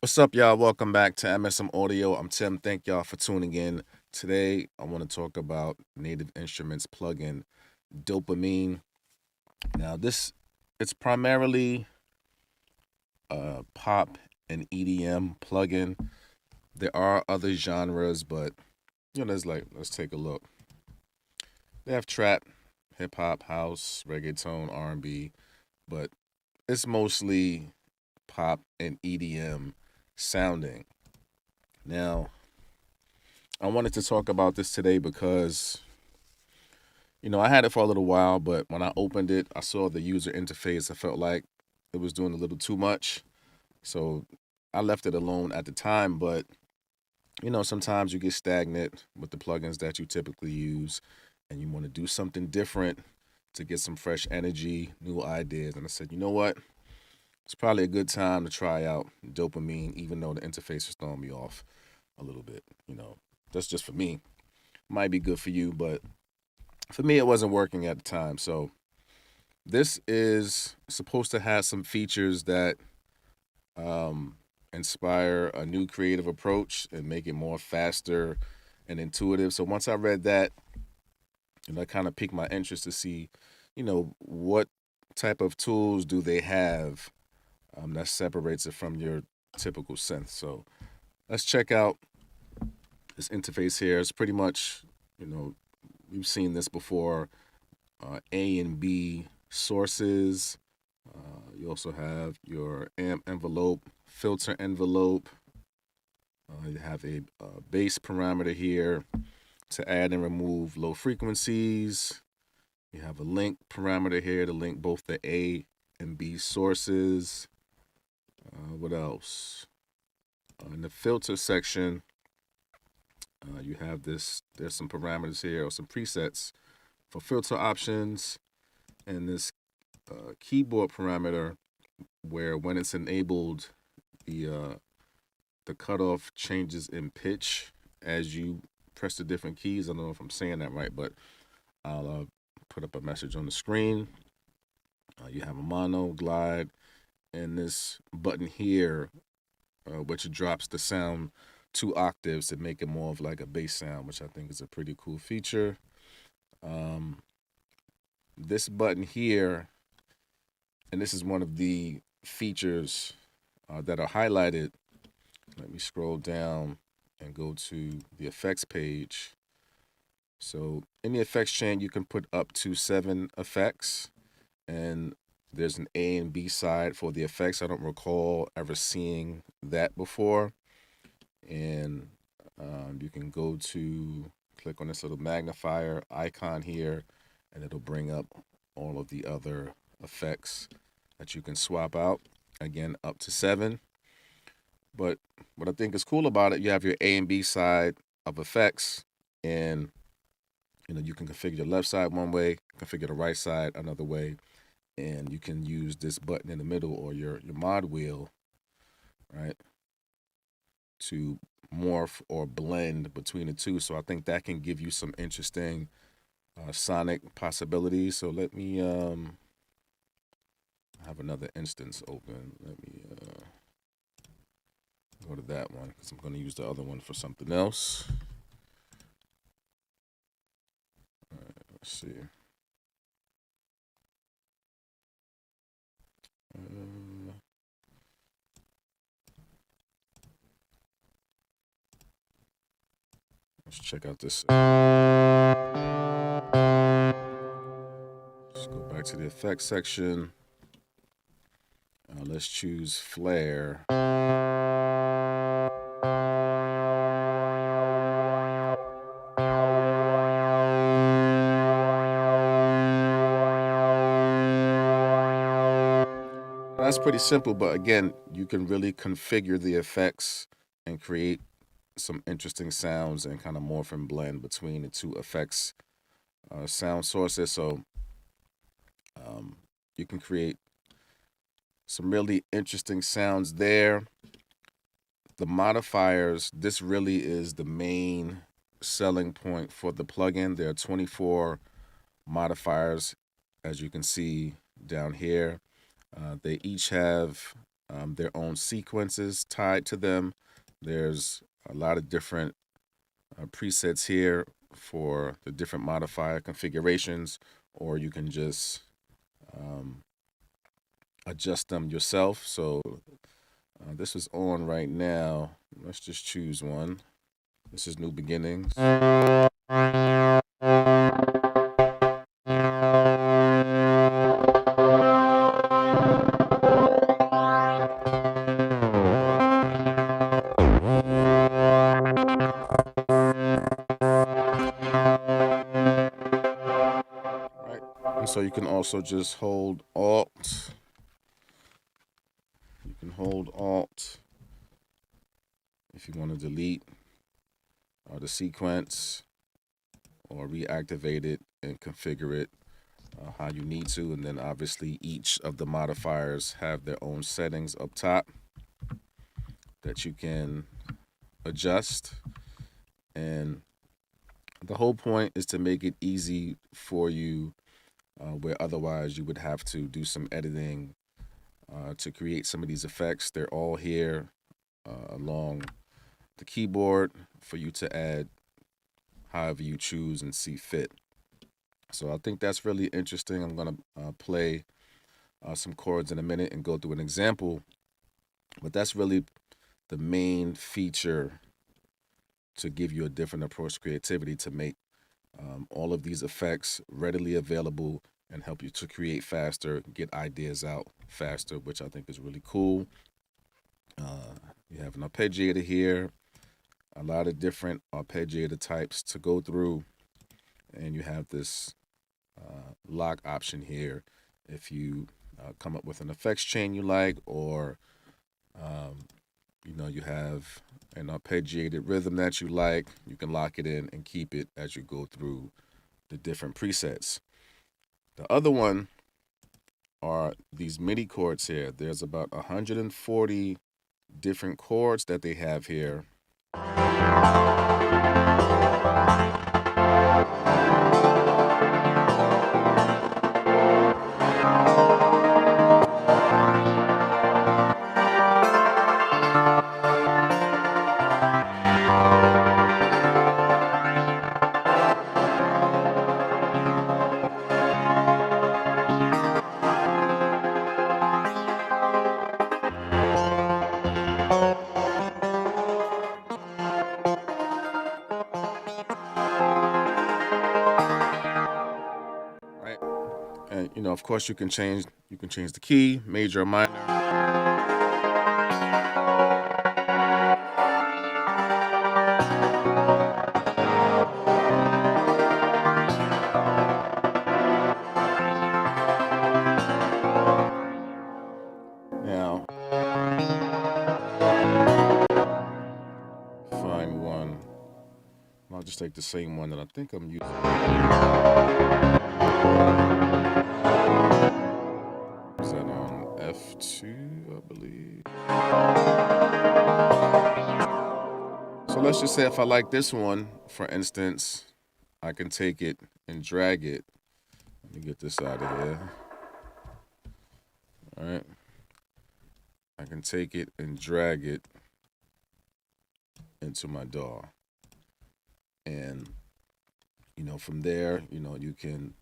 What's up, y'all? Welcome back to MSM Audio. I'm Tim. Thank y'all for tuning in. Today, I want to talk about Native Instruments plugin Dopamine. Now, it's primarily a pop and EDM plugin. There are other genres, but let's take a look. They have trap, hip hop, house, reggaeton, R&B, but it's mostly pop and EDM sounding. Now, I wanted to talk about this today because, I had it for a little while, but when I opened it, I saw the user interface. I felt like it was doing a little too much. So I left it alone at the time. But, sometimes you get stagnant with the plugins that you typically use and you want to do something different to get some fresh energy, new ideas. And I said, you know what? It's probably a good time to try out dopamine, even though the interface is throwing me off a little bit. That's just for me. Might be good for you, but for me, it wasn't working at the time. So this is supposed to have some features that inspire a new creative approach and make it more faster and intuitive. So once I read that, that kind of piqued my interest to see, what type of tools do they have that separates it from your typical synth. So let's check out this interface here. It's pretty much, we've seen this before. A and B sources. You also have your amp envelope, filter envelope. You have a bass parameter here to add and remove low frequencies. You have a link parameter here to link both the A and B sources. What else? In the filter section, you have this. There's some parameters here or some presets for filter options, and this keyboard parameter where when it's enabled, the cutoff changes in pitch as you press the different keys. I don't know if I'm saying that right, but I'll put up a message on the screen. You have a mono, glide, and this button here, which drops the sound 2 octaves to make it more of like a bass sound, which I think is a pretty cool feature. This button here, and this is one of the features that are highlighted. Let me scroll down and go to the effects page. So in the effects chain, you can put up to 7 effects, and there's an A and B side for the effects. I don't recall ever seeing that before. And you can click on this little magnifier icon here, and it'll bring up all of the other effects that you can swap out. Again, up to 7. But what I think is cool about it, you have your A and B side of effects, and you can configure your left side one way, configure the right side another way, and you can use this button in the middle or your mod wheel, right, to morph or blend between the two. So I think that can give you some interesting sonic possibilities. So let me have another instance open. Let me go to that one because I'm going to use the other one for something else. All right, let's see. Let's check out this. Let's go back to the effects section. Let's choose flare. That's pretty simple, but again, you can really configure the effects and create some interesting sounds and kind of morph and blend between the two effects sound sources. So you can create some really interesting sounds there. The modifiers, this really is the main selling point for the plugin. There are 24 modifiers, as you can see down here. They each have their own sequences tied to them. There's a lot of different presets here for the different modifier configurations, or you can just adjust them yourself. So this is on right now. Let's just choose one. This is New Beginnings. And so you can also just hold Alt. You can hold Alt if you want to delete the sequence or reactivate it and configure it how you need to. And then obviously each of the modifiers have their own settings up top that you can adjust. And the whole point is to make it easy for you where otherwise you would have to do some editing to create some of these effects. They're all here along the keyboard for you to add however you choose and see fit. So I think that's really interesting. I'm going to play some chords in a minute and go through an example. But that's really the main feature to give you a different approach to creativity, to make all of these effects readily available and help you to create faster, get ideas out faster, which I think is really cool. You have an arpeggiator here, a lot of different arpeggiator types to go through, and you have this lock option here if you come up with an effects chain you like, or you have an arpeggiated rhythm that you like, you can lock it in and keep it as you go through the different presets. The other one are these MIDI chords here. There's about 140 different chords that they have here. And of course you can change the key, major or minor. Now find one. I'll just take the same one that I think I'm using. Is that on F2, I believe? So let's just say if I like this one, for instance, I can take it and drag it. Let me get this out of here. All right. I can take it and drag it into my DAW. And, from there, you can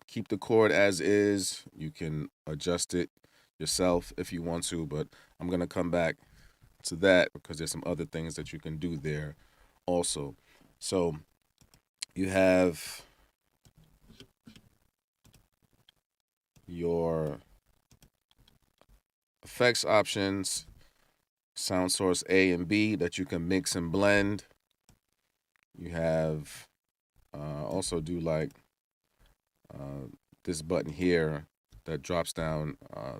keep the chord as is. You can adjust it yourself if you want to, but I'm going to come back to that because there's some other things that you can do there also. So you have your effects options, sound source A and B that you can mix and blend. You have also do like this button here that drops down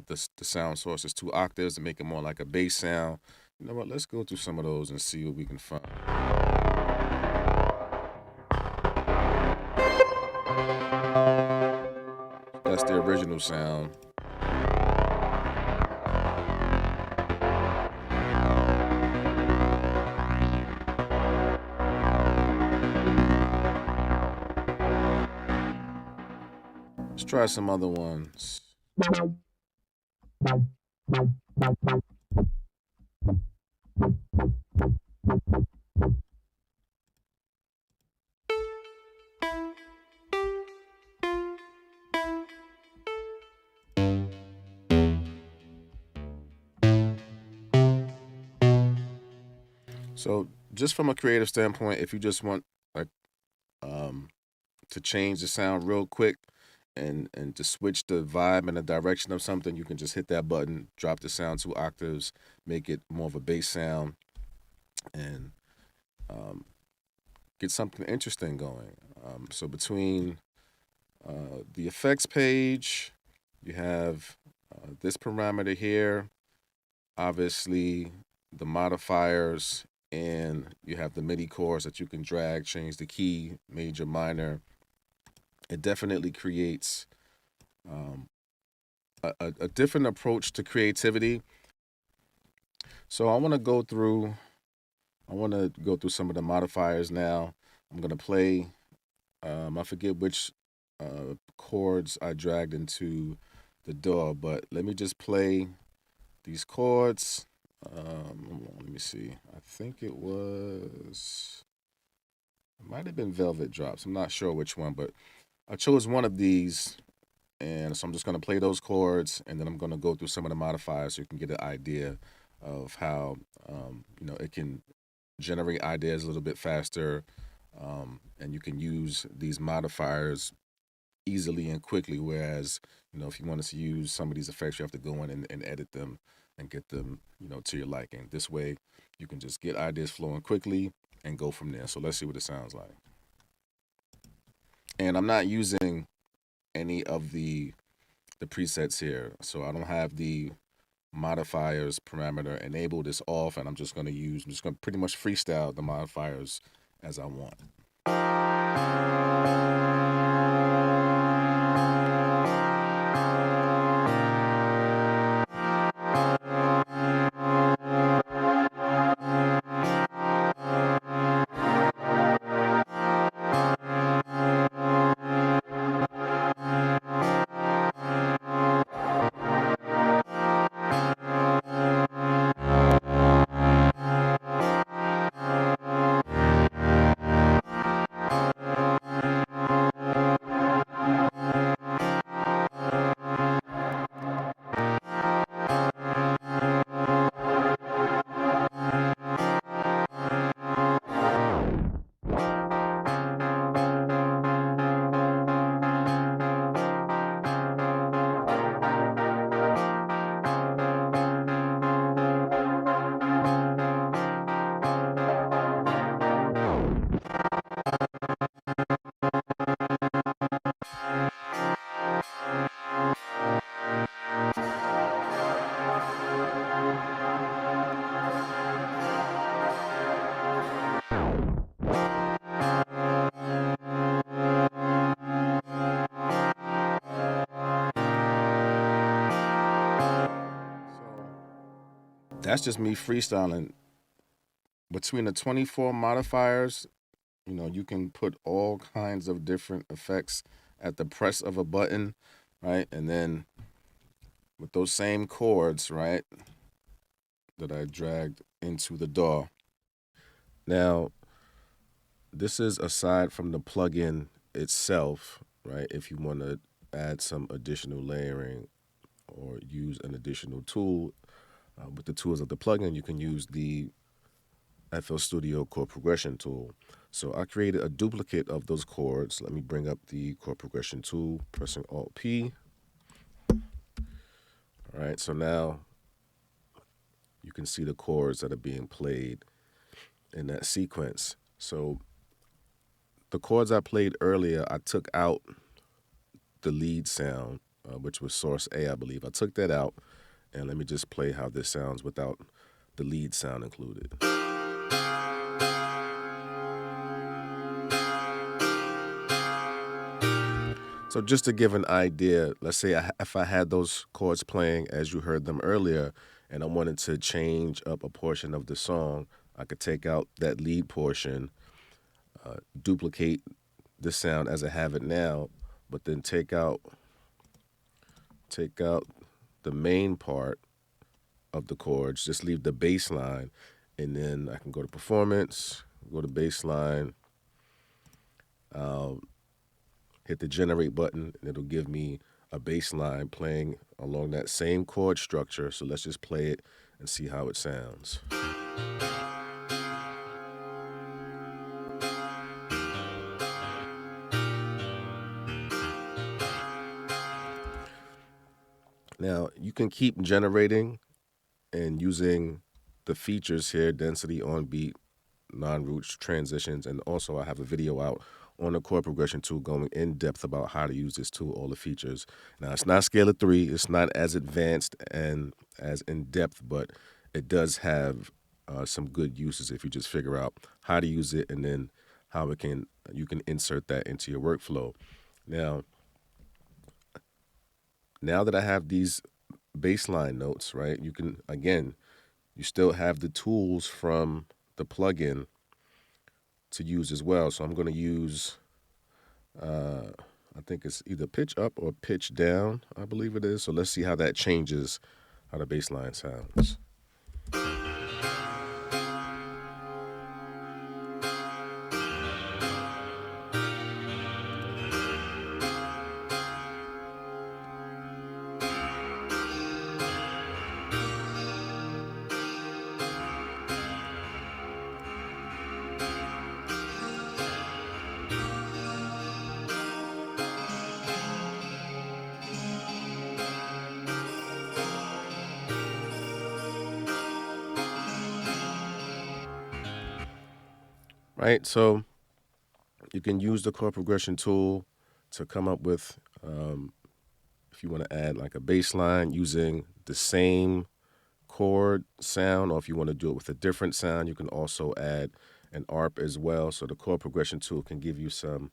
the sound sources 2 octaves to make it more like a bass sound. You know what? Let's go through some of those and see what we can find. That's the original sound. Let's try some other ones. So just from a creative standpoint, if you just want like um, to change the sound real quick and to switch the vibe and the direction of something, you can just hit that button, drop the sound 2 octaves, make it more of a bass sound, and um, get something interesting going. So between the effects page, you have this parameter here, obviously the modifiers, and you have the MIDI chords that you can drag, change the key, major, minor. It definitely creates um, a different approach to creativity. So I want to go through. I want to go through some of the modifiers now. I'm gonna play. I forget which chords I dragged into the DAW, but let me just play these chords. Let me see. I think it was. It might have been Velvet Drops. I'm not sure which one, but I chose one of these, and so I'm just going to play those chords, and then I'm going to go through some of the modifiers so you can get an idea of how it can generate ideas a little bit faster, and you can use these modifiers easily and quickly. Whereas if you wanted to use some of these effects, you have to go in and edit them and get them to your liking. This way, you can just get ideas flowing quickly and go from there. So let's see what it sounds like. And I'm not using any of the presets here. So I don't have the modifiers parameter enabled. It's off, and I'm just going to pretty much freestyle the modifiers as I want. That's just me freestyling. Between the 24 modifiers, you can put all kinds of different effects at the press of a button, right? And then with those same chords, right, that I dragged into the DAW. Now, this is aside from the plugin itself, right? If you want to add some additional layering or use an additional tool, with the tools of the plugin, you can use the FL Studio chord progression tool. So I created a duplicate of those chords. Let me bring up the chord progression tool, pressing Alt P. All right, so now you can see the chords that are being played in that sequence. So the chords I played earlier, I took out the lead sound, which was source A, I believe. I took that out, and let me just play how this sounds without the lead sound included. So just to give an idea, let's say if I had those chords playing as you heard them earlier, and I wanted to change up a portion of the song, I could take out that lead portion, duplicate the sound as I have it now, but then take out the main part of the chords. Just leave the bass line, and then I can go to performance, go to bass line, hit the generate button, and it'll give me a bass line playing along that same chord structure. So let's just play it and see how it sounds. Now, you can keep generating and using the features here, density, on beat, non-roots, transitions, and also I have a video out on the chord progression tool going in depth about how to use this tool, all the features. Now, it's not scale of 3, it's not as advanced and as in depth, but it does have some good uses if you just figure out how to use it and then how you can insert that into your workflow. Now that I have these baseline notes, right, you can, again, you still have the tools from the plugin to use as well. So I'm going to use, I think it's either pitch up or pitch down, I believe it is. So let's see how that changes how the bass line sounds. Right, so you can use the chord progression tool to come up with, if you want to add like a bass line using the same chord sound, or if you want to do it with a different sound, you can also add an arp as well. So the chord progression tool can give you some,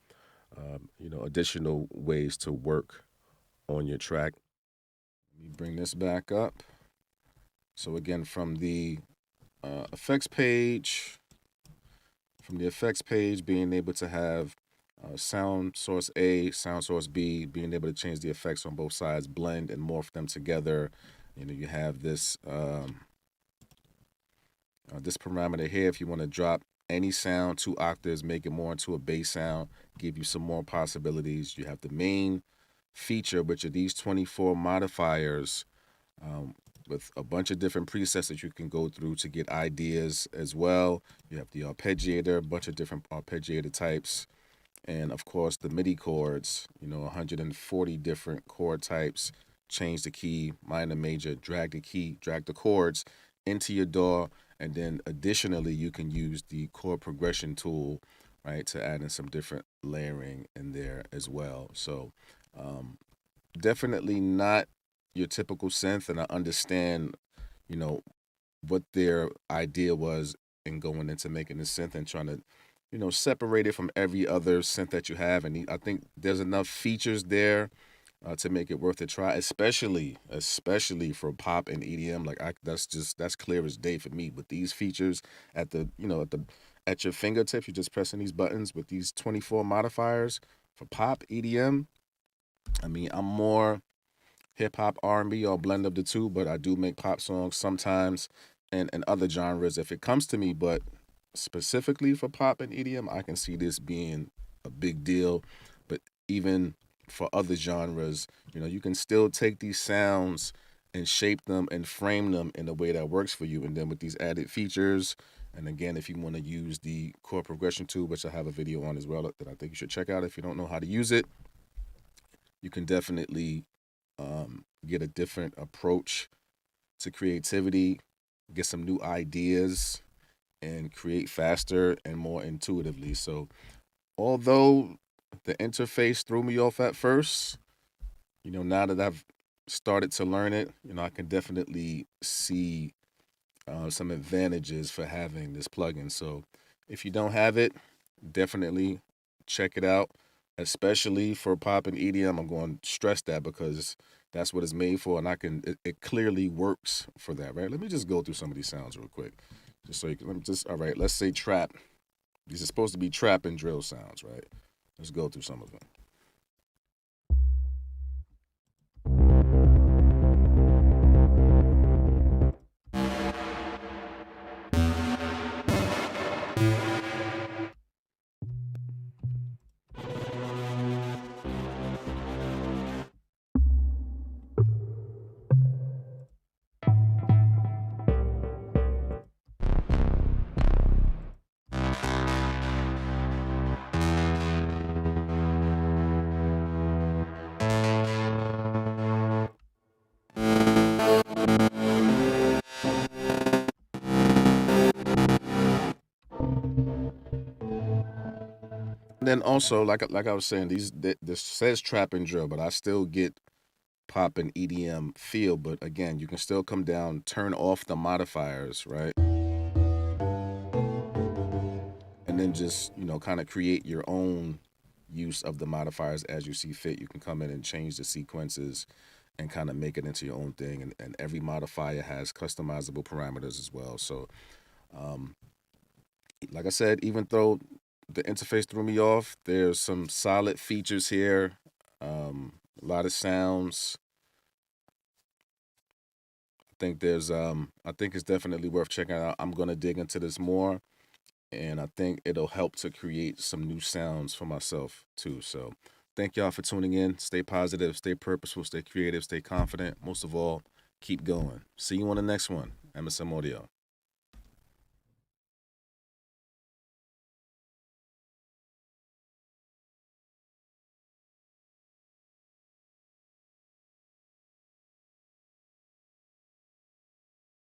additional ways to work on your track. Let me bring this back up. So again, from the effects page, being able to have sound source A, sound source B, being able to change the effects on both sides, blend and morph them together. You have this this parameter here. If you want to drop any sound 2 octaves, make it more into a bass sound, give you some more possibilities. You have the main feature, which are these 24 modifiers, with a bunch of different presets that you can go through to get ideas as well. You have the arpeggiator, a bunch of different arpeggiator types, and of course the MIDI chords, 140 different chord types. Change the key, minor, major, drag the chords into your DAW, and then additionally you can use the chord progression tool, right, to add in some different layering in there as well. So definitely not your typical synth, and I understand, what their idea was in going into making this synth and trying to, separate it from every other synth that you have. And I think there's enough features there to make it worth a try, especially for pop and EDM. Like that's clear as day for me. With these features at at your fingertips, you're just pressing these buttons with these 24 modifiers for pop, EDM. I mean, I'm more hip hop, R&B, or blend of the two, but I do make pop songs sometimes and other genres if it comes to me. But specifically for pop and EDM, I can see this being a big deal. But even for other genres, you can still take these sounds and shape them and frame them in a way that works for you. And then with these added features, and again, if you want to use the chord progression tool, which I have a video on as well that I think you should check out if you don't know how to use it, you can definitely get a different approach to creativity, get some new ideas, and create faster and more intuitively. So although the interface threw me off at first, now that I've started to learn it, I can definitely see some advantages for having this plugin. So if you don't have it, definitely check it out, especially for pop and EDM. I'm going to stress that because that's what it's made for, and it clearly works for that, right? Let me just go through some of these sounds real quick. Just so you can, all right, let's say trap. These are supposed to be trap and drill sounds, right? Let's go through some of them. then also, like I was saying, this says trap and drill, but I still get pop and EDM feel. But again, you can still come down, turn off the modifiers, right? And then just, kind of create your own use of the modifiers as you see fit. You can come in and change the sequences and kind of make it into your own thing. And every modifier has customizable parameters as well. So, like I said, even though the interface threw me off, there's some solid features here, a lot of sounds. I think it's definitely worth checking out. I'm gonna dig into this more, and I think it'll help to create some new sounds for myself too. So, thank y'all for tuning in. Stay positive, stay purposeful, stay creative, stay confident. Most of all, keep going. See you on the next one. MSM Audio.